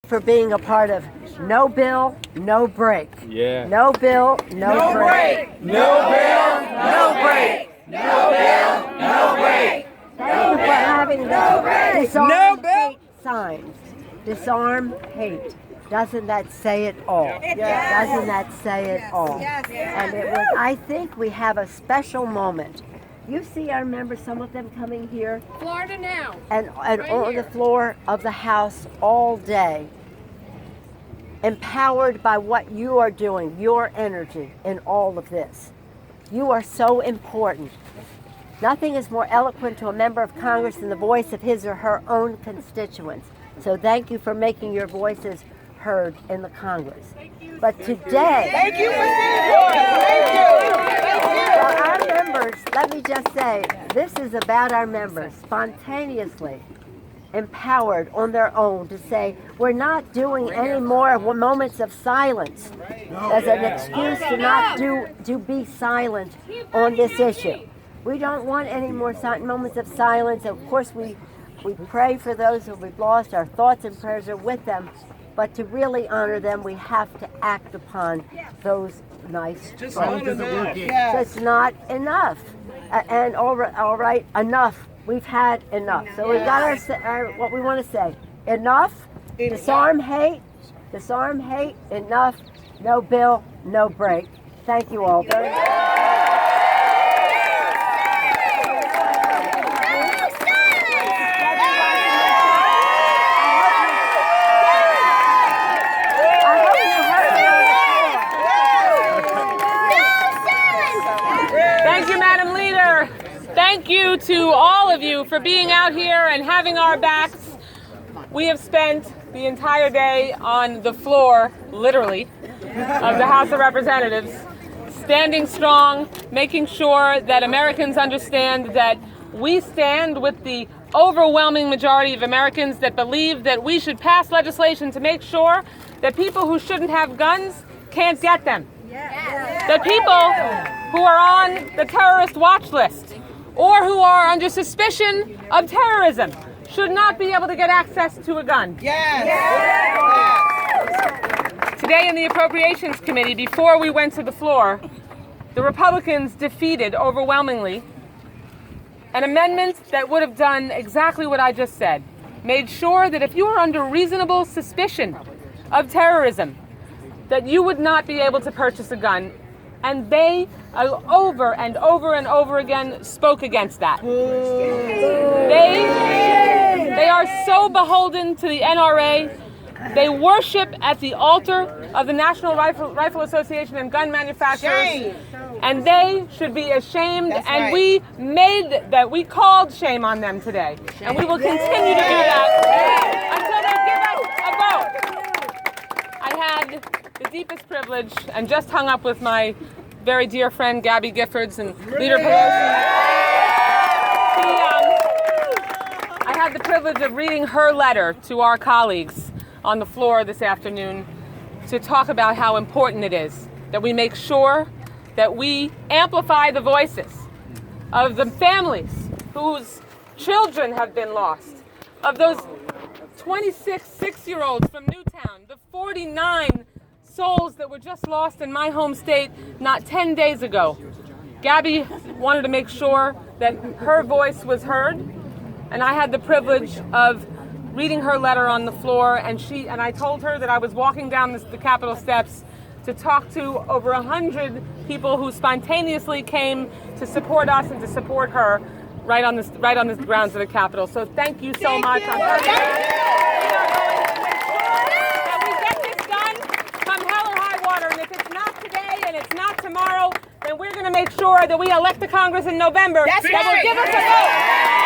for being a part of No Bill, No Break. Yeah. No bill, no break. No bill, no break. No bill, no break. Thank you for having the disarm No bill. hate signs. Disarm hate. Doesn't that say it all? Doesn't that say it all? And it was, I think we have a special moment. You see our members, some of them coming here. Florida now. And on the floor of the House all day, empowered by what you are doing, your energy in all of this. You are so important. Nothing is more eloquent to a member of Congress than the voice of his or her own constituents. So thank you for making your voices heard in the Congress. But today, Thank you for seeing well, our members, let me just say, this is about our members spontaneously empowered on their own to say, we're not doing any more moments of silence as an excuse to not be silent on this issue. We don't want any more moments of silence. Of course, we pray for those who we've lost. Our thoughts and prayers are with them. But to really honor them, we have to act upon those nice phrases. So it's not enough. And all right, enough. We've had enough. So we've got our what we want to say. Enough. Disarm hate. Disarm hate. Enough. No bill, no break. Thank you all very much. Thank you, Madam Leader. Thank you to all of you for being out here and having our backs. We have spent the entire day on the floor, literally, of the House of Representatives, standing strong, making sure that Americans understand that we stand with the overwhelming majority of Americans that believe that we should pass legislation to make sure that people who shouldn't have guns can't get them. That people who are on the terrorist watch list or who are under suspicion of terrorism should not be able to get access to a gun. Today in the Appropriations Committee, before we went to the floor, the Republicans defeated overwhelmingly an amendment that would have done exactly what I just said, made sure that if you are under reasonable suspicion of terrorism, that you would not be able to purchase a gun. And they, over and over and over again, spoke against that. They are so beholden to the NRA. They worship at the altar of the National Rifle Association and gun manufacturers. And they should be ashamed. And we called shame on them today. And we will continue to do that until they give us a vote. I had the deepest privilege and just hung up with my very dear friend Gabby Giffords and Leader Pelosi. I had the privilege of reading her letter to our colleagues on the floor this afternoon to talk about how important it is that we make sure that we amplify the voices of the families whose children have been lost, of those 26 six-year-olds from Newtown, the 49 souls that were just lost in my home state not 10 days ago. Gabby wanted to make sure that her voice was heard, and I had the privilege of reading her letter on the floor, and I told her that I was walking down the Capitol steps to talk to over 100 people who spontaneously came to support us and to support her right on the grounds of the Capitol. So thank you so much. On her behalf. That we get this done, come hell or high water, and if it's not today and it's not tomorrow, then we're going to make sure that we elect the Congress in November that will give us a vote.